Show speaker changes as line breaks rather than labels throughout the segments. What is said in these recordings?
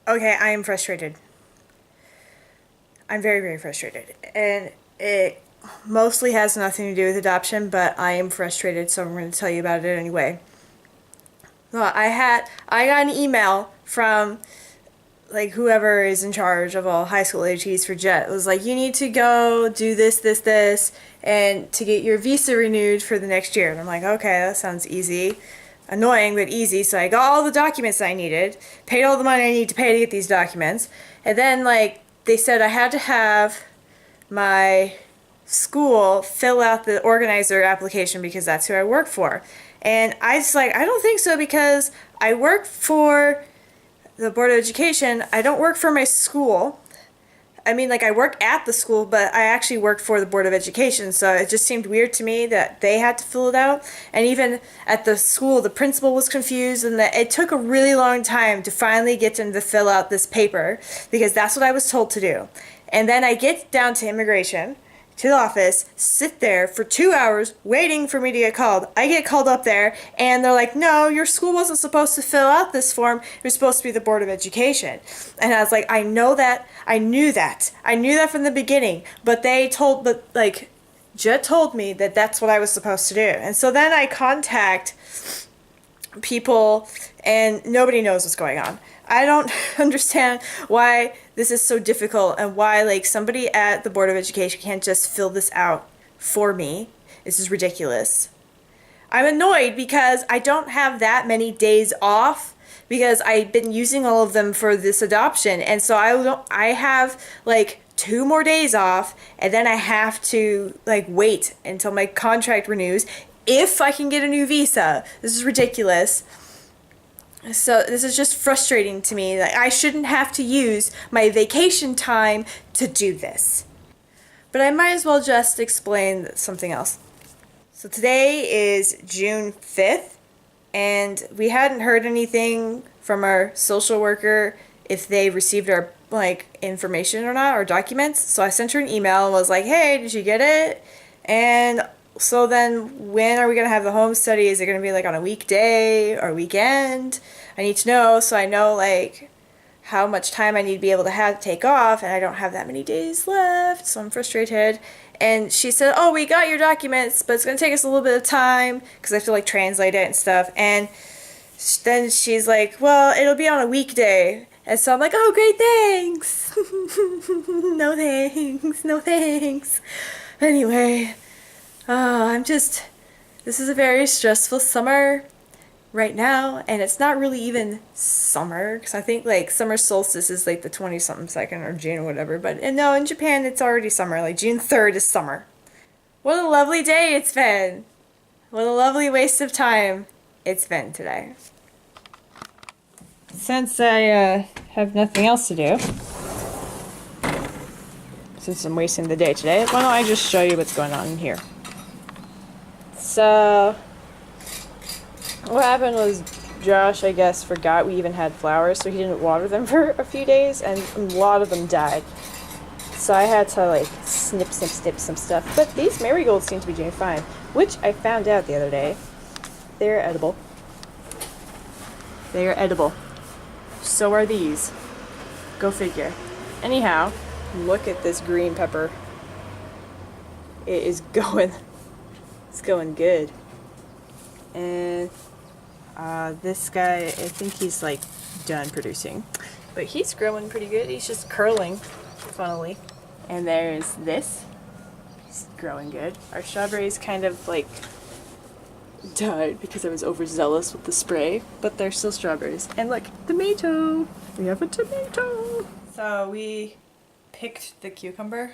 Okay, I am frustrated. I'm very, very frustrated. And it mostly has nothing to do with adoption, but I am frustrated, so I'm going to tell you about it anyway. Well, I got an email from like whoever is in charge of all high school AGs for Jet. It was like, you need to go do this, and to get your visa renewed for the next year. And I'm like, okay, that sounds easy. Annoying, but easy. So I got all the documents I needed, paid all the money I need to pay to get these documents, and then like they said I had to have my school fill out the organizer application because that's who I work for. And I was like, I don't think so because I work for the Board of Education. I don't work for my school. I mean, like, I work at the school, but I actually work for the Board of Education, so it just seemed weird to me that they had to fill it out. And even at the school, the principal was confused, and that it took a really long time to finally get them to fill out this paper, because that's what I was told to do. And then I get down to immigration, to the office, sit there for 2 hours waiting for me to get called. I get called up there, and they're like, no, your school wasn't supposed to fill out this form. You're supposed to be the Board of Education. And I was like, I know that. I knew that. I knew that from the beginning. But Jet told me that that's what I was supposed to do. And so then I contact people, and nobody knows what's going on. I don't understand why this is so difficult and why like somebody at the Board of Education can't just fill this out for me. This is ridiculous. I'm annoyed because I don't have that many days off because I've been using all of them for this adoption, and so I have like 2 more days off, and then I have to like wait until my contract renews if I can get a new visa. This is ridiculous. So this is just frustrating to me. Like, I shouldn't have to use my vacation time to do this. But I might as well just explain something else. So today is June 5th, and we hadn't heard anything from our social worker if they received our like information or not, or documents. So I sent her an email and was like, hey, did you get it? And so then when are we going to have the home study? Is it going to be like on a weekday or weekend? I need to know so I know like how much time I need to be able to have to take off, and I don't have that many days left, so I'm frustrated. And she said, oh, we got your documents, but it's going to take us a little bit of time because I have to like translate it and stuff. And then she's like, well, it'll be on a weekday. And so I'm like, oh, great, thanks. No thanks, no thanks. Anyway, this is a very stressful summer right now, and it's not really even summer, because I think like summer solstice is like the 20-something second or June or whatever, but no, in Japan it's already summer, like June 3rd is summer. What a lovely day it's been. What a lovely waste of time it's been today. Since I have nothing else to do, since I'm wasting the day today, why don't I just show you what's going on in here. So, what happened was Josh, I guess, forgot we even had flowers, so he didn't water them for a few days, and a lot of them died. So I had to, like, snip some stuff. But these marigolds seem to be doing fine, which I found out the other day. They're edible. They are edible. So are these. Go figure. Anyhow, look at this green pepper. It is going... It's going good. And this guy, I think he's like done producing, but he's growing pretty good. He's just curling, funnily. And there's this. He's growing good. Our strawberries kind of like died because I was overzealous with the spray, but they're still strawberries. And look, tomato. We have a tomato. So we picked the cucumber.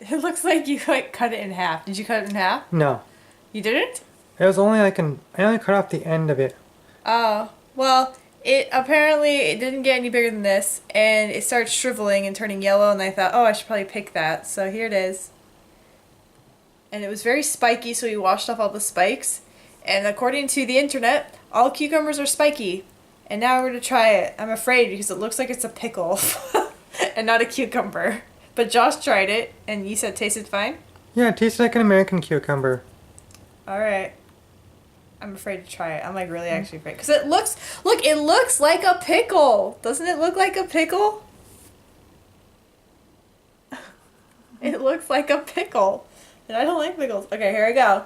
It looks like you like cut it in half. Did you cut it in half?
No.
You didn't?
It was only like I only cut off the end of it.
Oh, well, it didn't get any bigger than this, and it started shriveling and turning yellow, and I thought, oh, I should probably pick that. So here it is. And it was very spiky, so we washed off all the spikes. And according to the internet, all cucumbers are spiky. And now we're going to try it. I'm afraid because it looks like it's a pickle and not a cucumber. But Josh tried it, and you said it tasted fine?
Yeah, it tastes like an American cucumber.
Alright. I'm afraid to try it. I'm like really actually afraid. Because it looks, look, it looks like a pickle. Doesn't it look like a pickle? It looks like a pickle. And I don't like pickles. Okay, here I go.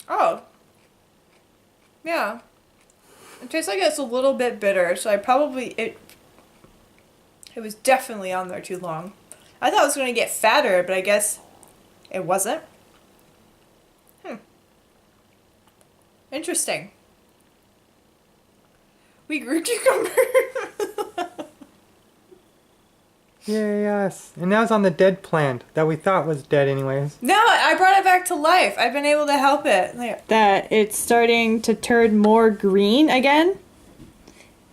Oh. Yeah. It tastes like it's a little bit bitter, so I probably, it was definitely on there too long. I thought it was going to get fatter, but I guess it wasn't. Interesting. We grew cucumbers.
Yes. And now it's on the dead plant that we thought was dead anyways.
No, I brought it back to life. I've been able to help it. That it's starting to turn more green again.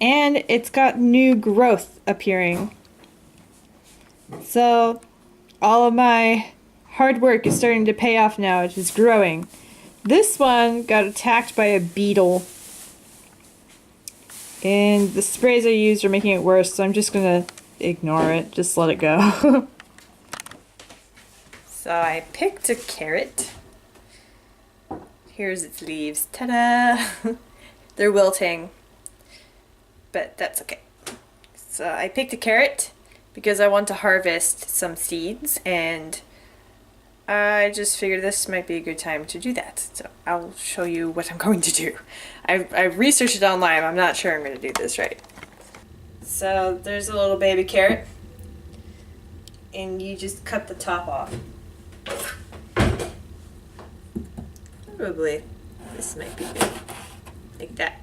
And it's got new growth appearing. So all of my hard work is starting to pay off now. It is growing. This one got attacked by a beetle. And the sprays I used are making it worse, so I'm just gonna ignore it. Just let it go. So I picked a carrot. Here's its leaves. Ta-da! They're wilting. But that's okay. So I picked a carrot because I want to harvest some seeds, and I just figured this might be a good time to do that. So I'll show you what I'm going to do. I've researched it online. I'm not sure I'm going to do this right. So there's a little baby carrot, and you just cut the top off. Probably this might be good. Like that.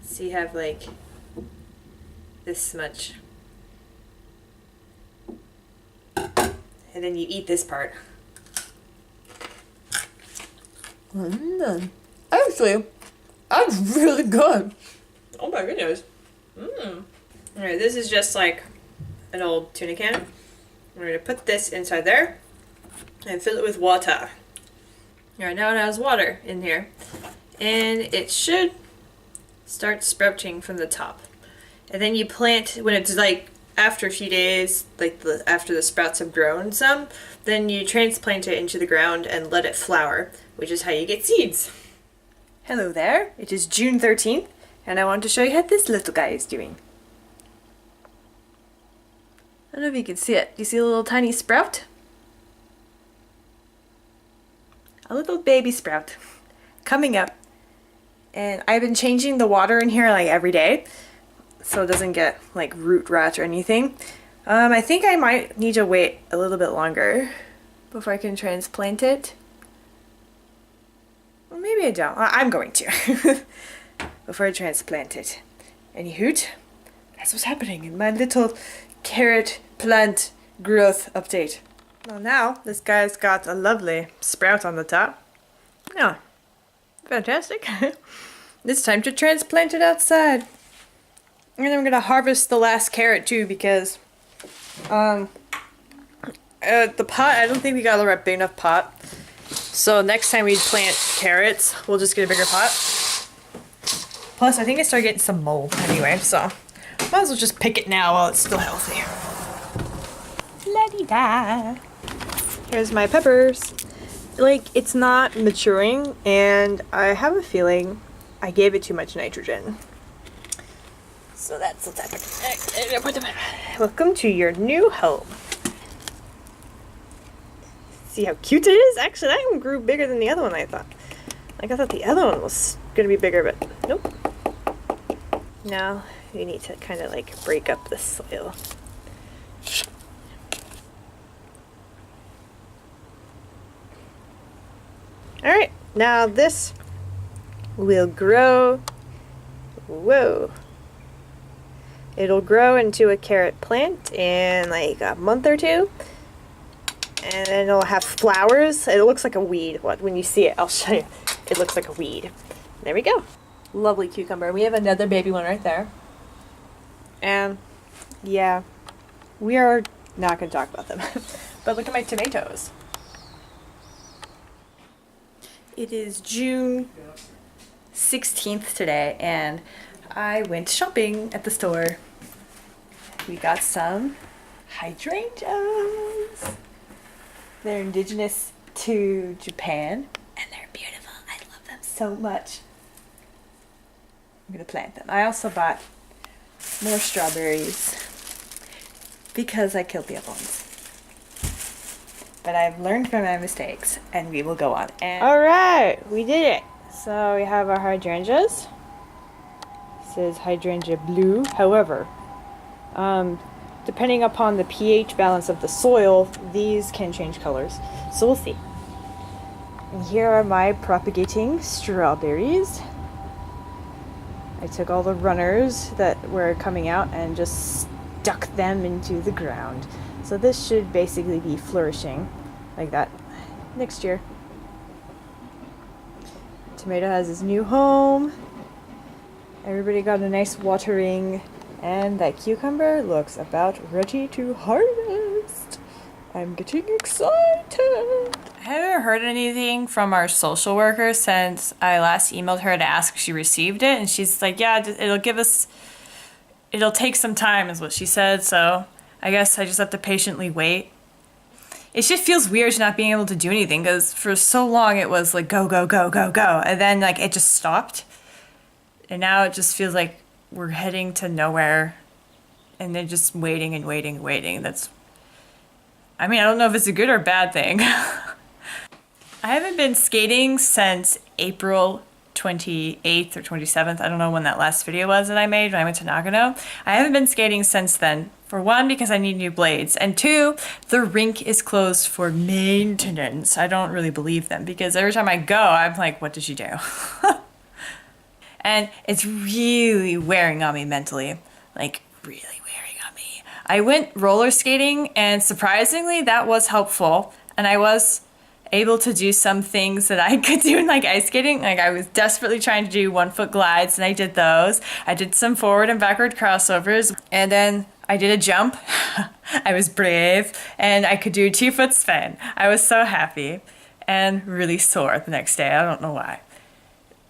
So you have like this much. And then you eat this part. Actually, that's really good. Oh my goodness. Alright, this is just like an old tuna can. We're going to put this inside there and fill it with water. Alright, now it has water in here. And it should start sprouting from the top. And then you plant, when it's like after a few days, like after the sprouts have grown some, then you transplant it into the ground and let it flower, which is how you get seeds. Hello there, it is June 13th, and I want to show you how this little guy is doing. I don't know if you can see it. Do you see a little tiny sprout? A little baby sprout coming up. And I've been changing the water in here like every day, so it doesn't get like root rot or anything. I think I might need to wait a little bit longer before I can transplant it. Well, maybe I don't. I'm going to before I transplant it. Anywho, that's what's happening in my little carrot plant growth update. Well, now this guy's got a lovely sprout on the top. Yeah, fantastic. It's time to transplant it outside. And I'm gonna harvest the last carrot too, because the pot, I don't think we got a big enough pot. So next time we plant carrots, we'll just get a bigger pot. Plus, I think I started getting some mold anyway, so might as well just pick it now while it's still healthy. La-di-da. Here's my peppers. Like, it's not maturing, and I have a feeling I gave it too much nitrogen. So that's what's happening. Welcome to your new home. See how cute it is? Actually, that one grew bigger than the other one, I thought. Like, I thought the other one was going to be bigger, but nope. Now, we need to kind of like break up the soil. Alright, now this will grow. Whoa. It'll grow into a carrot plant in like a month or two. And then it'll have flowers. It looks like a weed. When you see it, I'll show you. It looks like a weed. There we go. Lovely cucumber. We have another baby one right there. And yeah, we are not going to talk about them. But look at my tomatoes. It is June 16th today, and I went shopping at the store. We got some hydrangeas. They're indigenous to Japan, and they're beautiful. I love them so much. I'm gonna plant them. I also bought more strawberries because I killed the other ones. But I've learned from my mistakes, and we will go on. And alright, we did it. So we have our hydrangeas. It says hydrangea blue. However, depending upon the pH balance of the soil, these can change colors. So we'll see. And here are my propagating strawberries. I took all the runners that were coming out and just stuck them into the ground. So this should basically be flourishing like that next year. Tomato has his new home. Everybody got a nice watering, and that cucumber looks about ready to harvest. I'm getting excited. I haven't heard anything from our social worker since I last emailed her to ask if she received it, and she's like, yeah, it'll take some time is what she said, so I guess I just have to patiently wait. It just feels weird not being able to do anything, because for so long it was like go, go, go, go, go, and then like it just stopped. And now it just feels like we're heading to nowhere, and they're just waiting and waiting and waiting. I don't know if it's a good or bad thing. I haven't been skating since April 28th or 27th. I don't know when that last video was that I made when I went to Nagano. I haven't been skating since then. For one, because I need new blades. And two, the rink is closed for maintenance. I don't really believe them, because every time I go, I'm like, what did you do? And it's really wearing on me mentally. Like, really wearing on me. I went roller skating, and surprisingly, that was helpful. And I was able to do some things that I could do in like ice skating. Like I was desperately trying to do 1-foot glides, and I did those. I did some forward and backward crossovers, and then I did a jump. I was brave, and I could do a 2-foot spin. I was so happy and really sore the next day. I don't know why.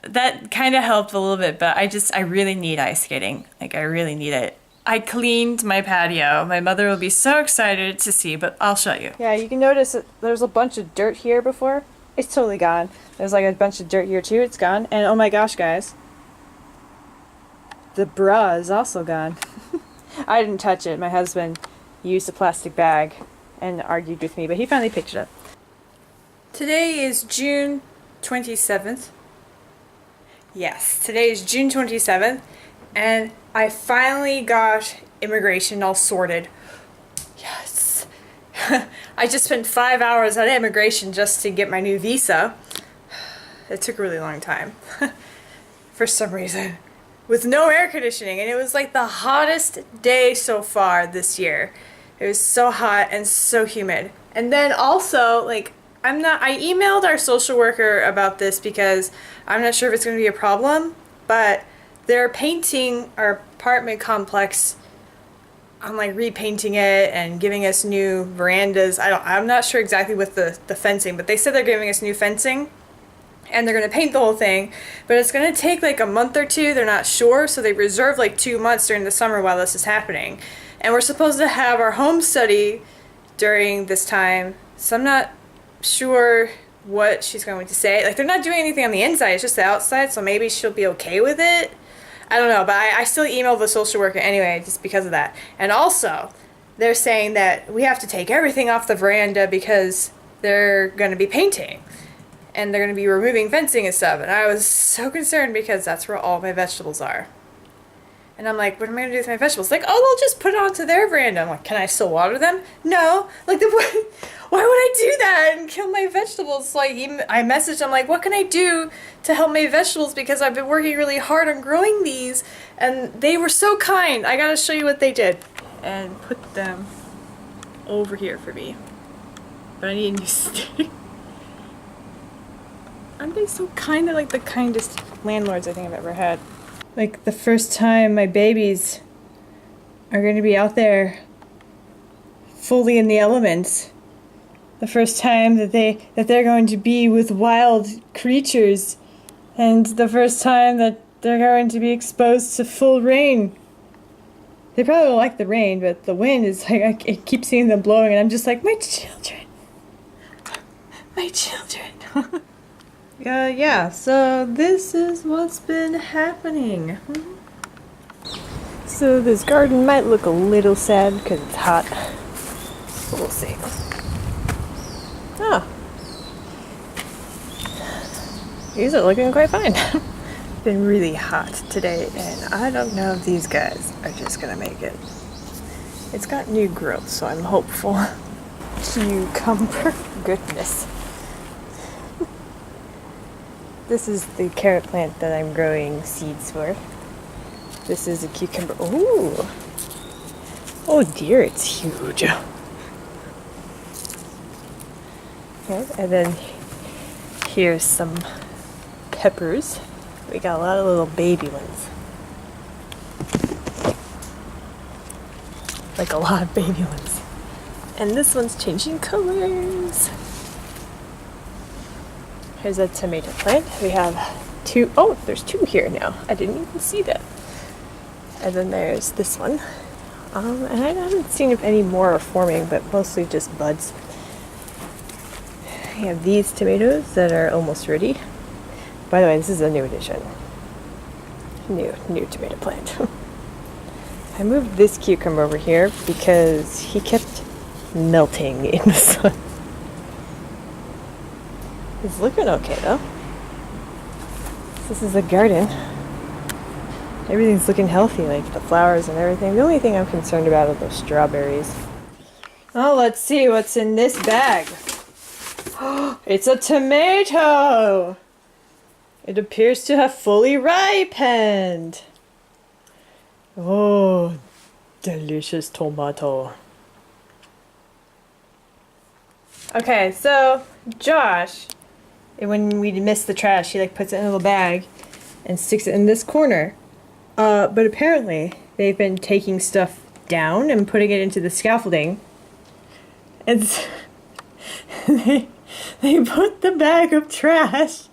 That kind of helped a little bit, but I really need ice skating. Like, I really need it. I cleaned my patio. My mother will be so excited to see, but I'll show you. Yeah, you can notice that there's a bunch of dirt here before. It's totally gone. There's like a bunch of dirt here too. It's gone. And oh my gosh, guys. The bra is also gone. I didn't touch it. My husband used a plastic bag and argued with me, but he finally picked it up. Today is June 27th. Yes, today is June 27th, and I finally got immigration all sorted. Yes. I just spent 5 hours at immigration just to get my new visa. It took a really long time. For some reason. With no air conditioning, and it was like the hottest day so far this year. It was so hot and so humid. And then also, like, I emailed our social worker about this because I'm not sure if it's going to be a problem, but they're painting our apartment complex. I'm like repainting it and giving us new verandas. I'm not sure exactly with the fencing, but they said they're giving us new fencing and they're going to paint the whole thing, but it's going to take like a month or two. They're not sure, so they reserved like 2 months during the summer while this is happening. And we're supposed to have our home study during this time, so I'm not sure what she's going to say. Like, they're not doing anything on the inside, it's just the outside, so maybe she'll be okay with it. I don't know, but I still emailed the social worker anyway, just because of that. And also, they're saying that we have to take everything off the veranda because they're going to be painting. And they're going to be removing fencing and stuff. And I was so concerned because that's where all my vegetables are. And I'm like, what am I going to do with my vegetables? Like, oh, they'll just put it onto their veranda. I'm like, can I still water them? No. Like, why would I do that and kill my vegetables? So I messaged them, like, what can I do to help my vegetables? Because I've been working really hard on growing these. And they were so kind. I got to show you what they did. And put them over here for me. But I need a new stick. Aren't they so kind? They're like the kindest landlords I think I've ever had. Like, the first time my babies are going to be out there fully in the elements. The first time that they're going to be with wild creatures. And the first time that they're going to be exposed to full rain. They probably don't like the rain, but the wind is like, I keep seeing them blowing and I'm just like, my children. My children. Yeah, so this is what's been happening. So this garden might look a little sad because it's hot. We'll see. Oh. These are looking quite fine. Been really hot today, and I don't know if these guys are just gonna make it. It's got new growth, so I'm hopeful. Cucumber. Goodness. This is the carrot plant that I'm growing seeds for. This is a cucumber. Ooh! Oh dear, it's huge. Okay, and then here's some peppers. We got a lot of little baby ones. Like a lot of baby ones. And this one's changing colors. Here's a tomato plant. We have two. Oh, there's two here now. I didn't even see that. And then there's this one. And I haven't seen if any more are forming, but mostly just buds. We have these tomatoes that are almost ready. By the way, this is a new addition. New tomato plant. I moved this cucumber over here because he kept melting in the sun. It's looking okay though. This is a garden. Everything's looking healthy, like the flowers and everything. The only thing I'm concerned about are those strawberries. Oh, let's see what's in this bag. It's a tomato! It appears to have fully ripened. Oh, delicious tomato. Okay, so Josh, when we miss the trash, he like puts it in a little bag and sticks it in this corner. But apparently they've been taking stuff down and putting it into the scaffolding. And they put the bag of trash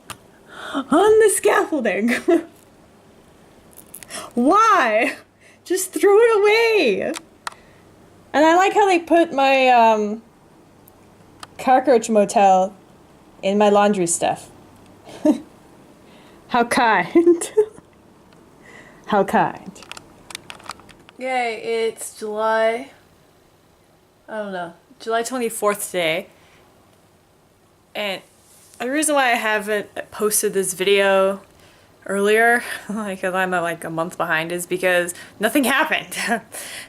on the scaffolding. Why? Just throw it away. And I like how they put my cockroach motel in my laundry stuff. How kind. How kind. Yay, it's July 24th today. And the reason why I haven't posted this video earlier, like I'm like a month behind, is because nothing happened.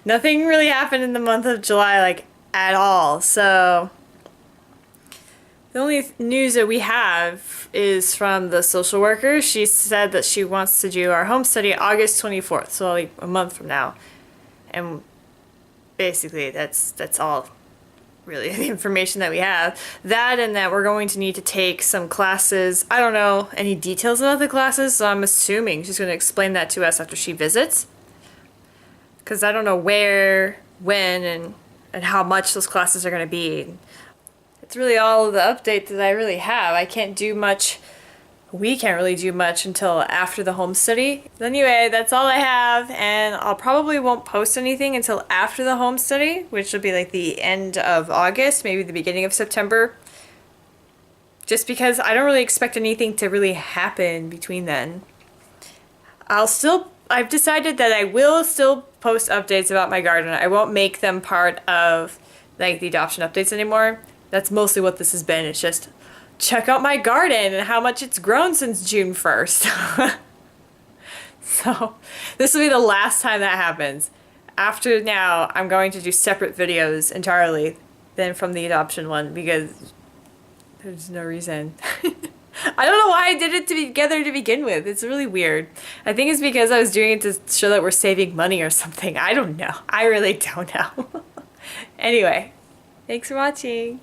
Nothing really happened in the month of July, like at all. So the only news that we have is from the social worker. She said that she wants to do our home study August 24th, so like a month from now. And basically that's all really the information that we have. That and that we're going to need to take some classes. I don't know any details about the classes, so I'm assuming she's going to explain that to us after she visits. Because I don't know where, when, and how much those classes are going to be. It's really all of the update that I really have. I can't do much. We can't really do much until after the home study. Anyway, that's all I have, and I'll probably won't post anything until after the home study, which will be like the end of August, maybe the beginning of September. Just because I don't really expect anything to really happen between then. I've decided that I will still post updates about my garden. I won't make them part of like the adoption updates anymore. That's mostly what this has been. It's just check out my garden and how much it's grown since June 1st. So this will be the last time that happens. After now, I'm going to do separate videos entirely than from the adoption one because there's no reason. I don't know why I did it together to begin with. It's really weird. I think it's because I was doing it to show that we're saving money or something. I don't know. I really don't know. Anyway, thanks for watching.